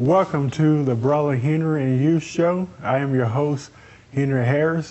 Welcome to the Brother Henry and You Show. I am your host, Henry Harris.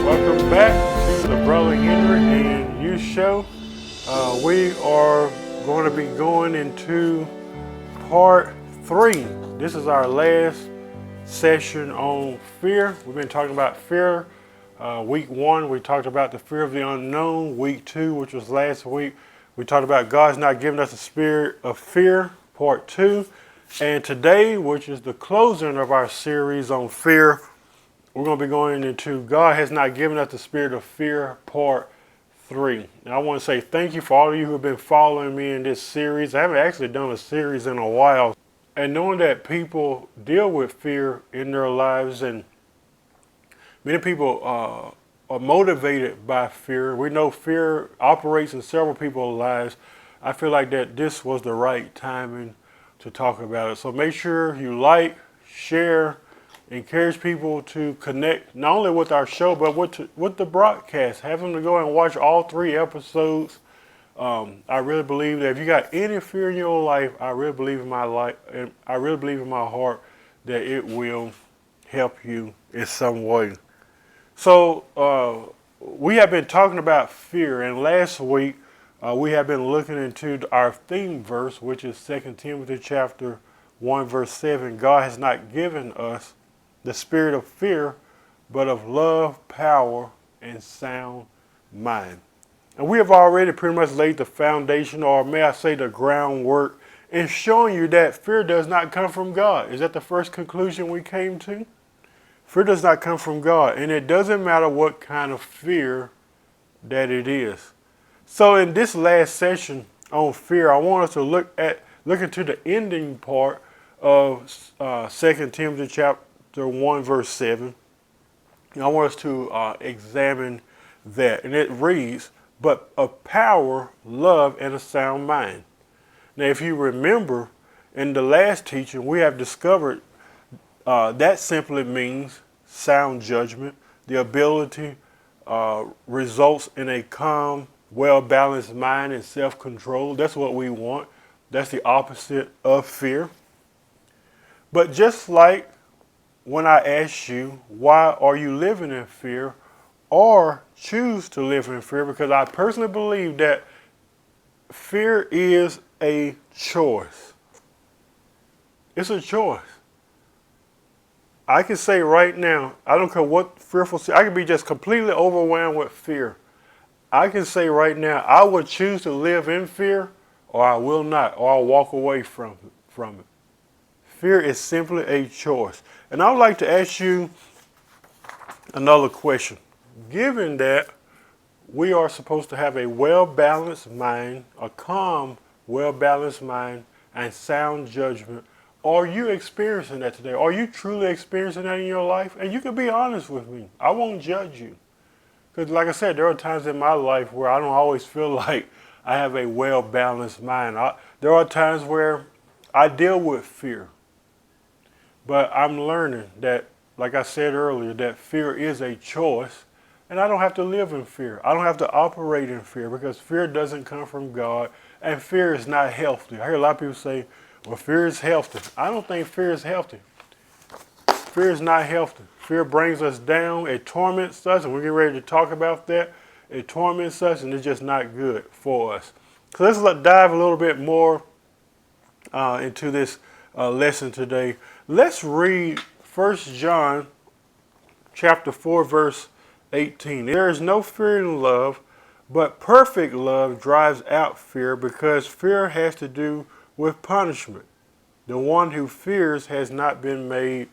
Welcome back to the Brother Henry and You Show. We are going to be going into part 3. This is our last session on fear. We've been talking about fear. Week 1, we talked about the fear of the unknown. Week 2, which was last week, we talked about God's not giving us a spirit of fear, part 2. And today, which is the closing of our series on fear, we're going to be going into God has not given us the spirit of fear, part 3. Now, I want to say thank you for all of you who have been following me in this series. I haven't actually done a series in a while. And knowing that people deal with fear in their lives, and many people are motivated by fear. We know fear operates in several people's lives. I feel like that this was the right timing to talk about it. So make sure you like, share, encourage people to connect not only with our show, but with the broadcast. Have them to go and watch all 3 episodes. I really believe that if you got any fear in your life, I really believe in my life, and I really believe in my heart that it will help you in some way. So we have been talking about fear, and last week we have been looking into our theme verse, which is 2 Timothy chapter 1, verse 7. God has not given us the spirit of fear, but of love, power, and sound mind. And we have already pretty much laid the foundation, or may I say the groundwork, in showing you that fear does not come from God. Is that the first conclusion we came to? Fear does not come from God, and it doesn't matter what kind of fear that it is. So in this last session on fear, I want us to look into the ending part of 2 Timothy chapter 1, verse 7. And I want us to examine that. And it reads, but of power, love, and a sound mind. Now, if you remember, in the last teaching, we have discovered that simply means sound judgment. The ability results in a calm, well-balanced mind and self-control. That's what we want. That's the opposite of fear. But just like when I ask you, why are you living in fear, or choose to live in fear, because I personally believe that fear is a choice. It's a choice. I can say right now, I don't care what fearful, I can be just completely overwhelmed with fear. I can say right now, I would choose to live in fear, or I will not, or I'll walk away from it. Fear is simply a choice. And I would like to ask you another question. Given that we are supposed to have a well-balanced mind, a calm, well-balanced mind, and sound judgment, are you experiencing that today? Are you truly experiencing that in your life? And you can be honest with me. I won't judge you. Because like I said, there are times in my life where I don't always feel like I have a well-balanced mind. There are times where I deal with fear. But I'm learning that, like I said earlier, that fear is a choice. And I don't have to live in fear. I don't have to operate in fear, because fear doesn't come from God, and fear is not healthy. I hear a lot of people say, well, fear is healthy. I don't think fear is healthy. Fear is not healthy. Fear brings us down. It torments us, and we're getting ready to talk about that. It torments us, and it's just not good for us. So let's dive a little bit more into this lesson today. Let's read 1 John chapter 4, verse 18. There is no fear in love, but perfect love drives out fear, because fear has to do with punishment. The one who fears has not been made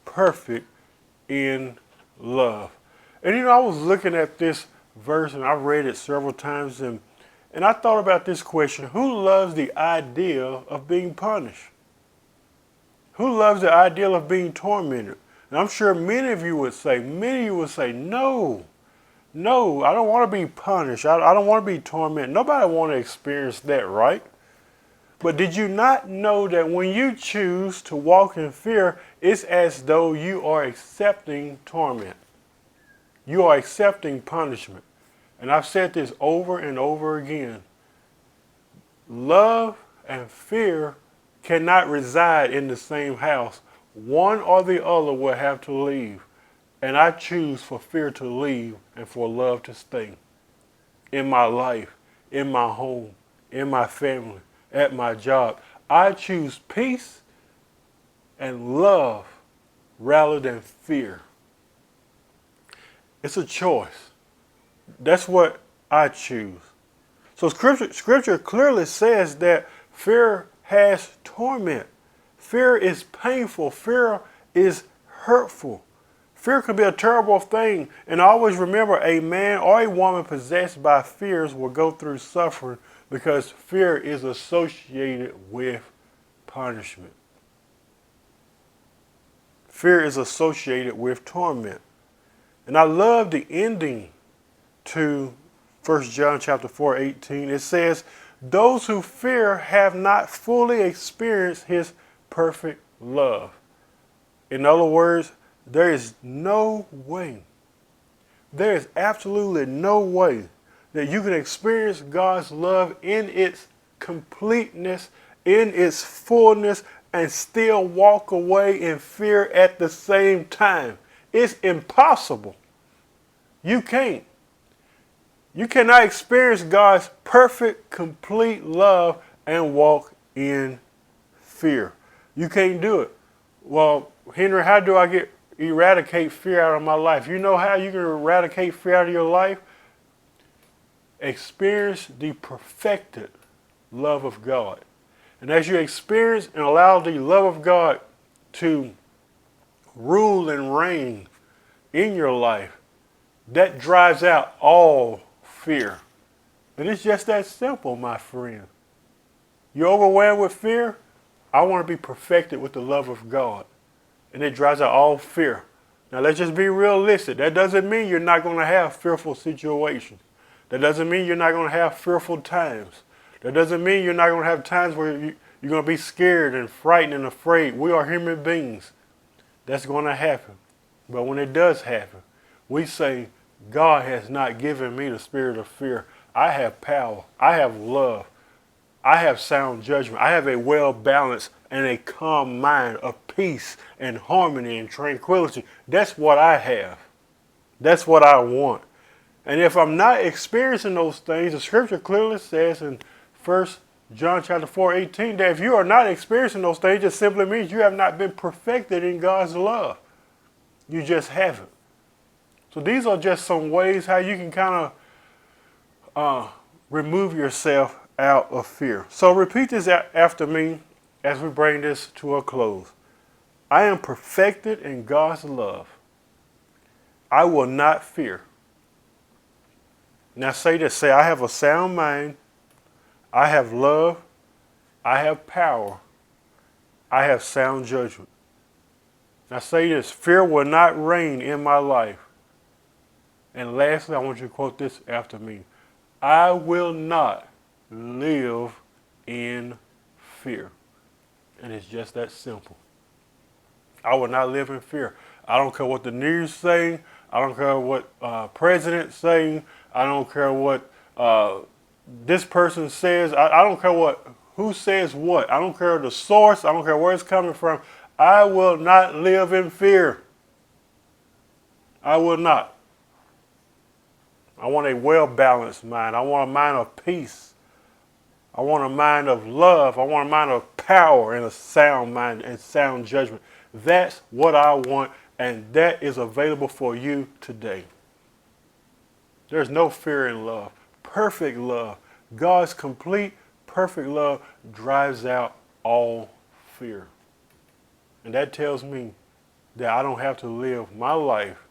perfect in love. And I was looking at this verse and I've read it several times and I thought about this question: who loves the idea of being punished? Who loves the idea of being tormented? And I'm sure many of you would say, no, no, I don't want to be punished. I don't want to be tormented. Nobody want to experience that, right? But did you not know that when you choose to walk in fear, it's as though you are accepting torment? You are accepting punishment. And I've said this over and over again. Love and fear cannot reside in the same house. One or the other will have to leave. And I choose for fear to leave and for love to stay in my life, in my home, in my family, at my job. I choose peace and love rather than fear. It's a choice. That's what I choose. So scripture clearly says that fear has torment. Fear is painful. Fear is hurtful. Fear can be a terrible thing. And always remember, a man or a woman possessed by fears will go through suffering because fear is associated with punishment. Fear is associated with torment. And I love the ending to 1 John chapter 4:18. It says, those who fear have not fully experienced his perfect love. In other words, there is absolutely no way that you can experience God's love in its completeness, in its fullness, and still walk away in fear at the same time. It's impossible. You can't. You cannot experience God's perfect, complete love and walk in fear. You can't do it. Well, Henry, how do I eradicate fear out of my life? You know how you can eradicate fear out of your life? Experience the perfected love of God. And as you experience and allow the love of God to rule and reign in your life, that drives out all fear. And it's just that simple, my friend. You're overwhelmed with fear? I want to be perfected with the love of God. And it drives out all fear. Now let's just be realistic. That doesn't mean you're not going to have fearful situations. That doesn't mean you're not going to have fearful times. That doesn't mean you're not going to have times where you're going to be scared and frightened and afraid. We are human beings. That's going to happen. But when it does happen, we say, God has not given me the spirit of fear. I have power. I have love. I have sound judgment. I have a well-balanced and a calm mind of peace and harmony and tranquility. That's what I have. That's what I want. And if I'm not experiencing those things, the scripture clearly says in 1 John chapter 4:18 that if you are not experiencing those things, it simply means you have not been perfected in God's love. You just haven't. So these are just some ways how you can kind of remove yourself out of fear. So repeat this after me as we bring this to a close. I am perfected in God's love. I will not fear. Now say this. Say, I have a sound mind. I have love. I have power. I have sound judgment. Now say this. Fear will not reign in my life. And lastly, I want you to quote this after me. I will not live in fear. And it's just that simple. I will not live in fear. I don't care what the news saying. I don't care what president's saying. I don't care what this person says. I don't care who says what. I don't care the source. I don't care where it's coming from. I will not live in fear. I will not. I want a well-balanced mind. I want a mind of peace. I want a mind of love. I want a mind of power and a sound mind and sound judgment. That's what I want, and that is available for you today. There's no fear in love. Perfect love. God's complete, perfect love drives out all fear. And that tells me that I don't have to live my life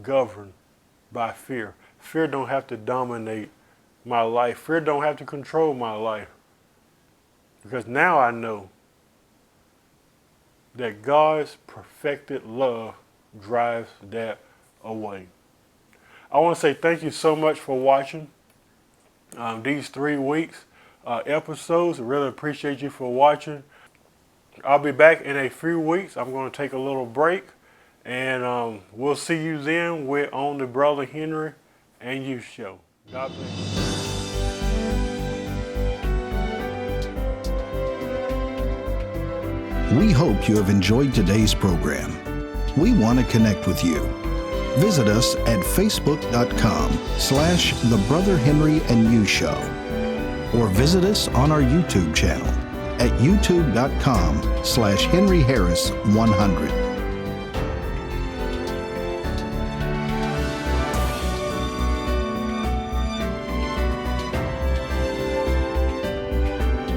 governed by fear. Fear don't have to dominate my life. Fear don't have to control my life. Because now I know that God's perfected love drives that away. I want to say thank you so much for watching these 3 weeks episodes. I really appreciate you for watching. I'll be back in a few weeks. I'm going to take a little break, and we'll see you then on the Brother Henry and You Show. God bless you. We hope you have enjoyed today's program. We want to connect with you. Visit us at facebook.com/The Brother Henry and You Show, or visit us on our YouTube channel at youtube.com/Henry Harris 100.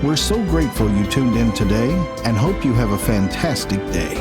We're so grateful you tuned in today and hope you have a fantastic day.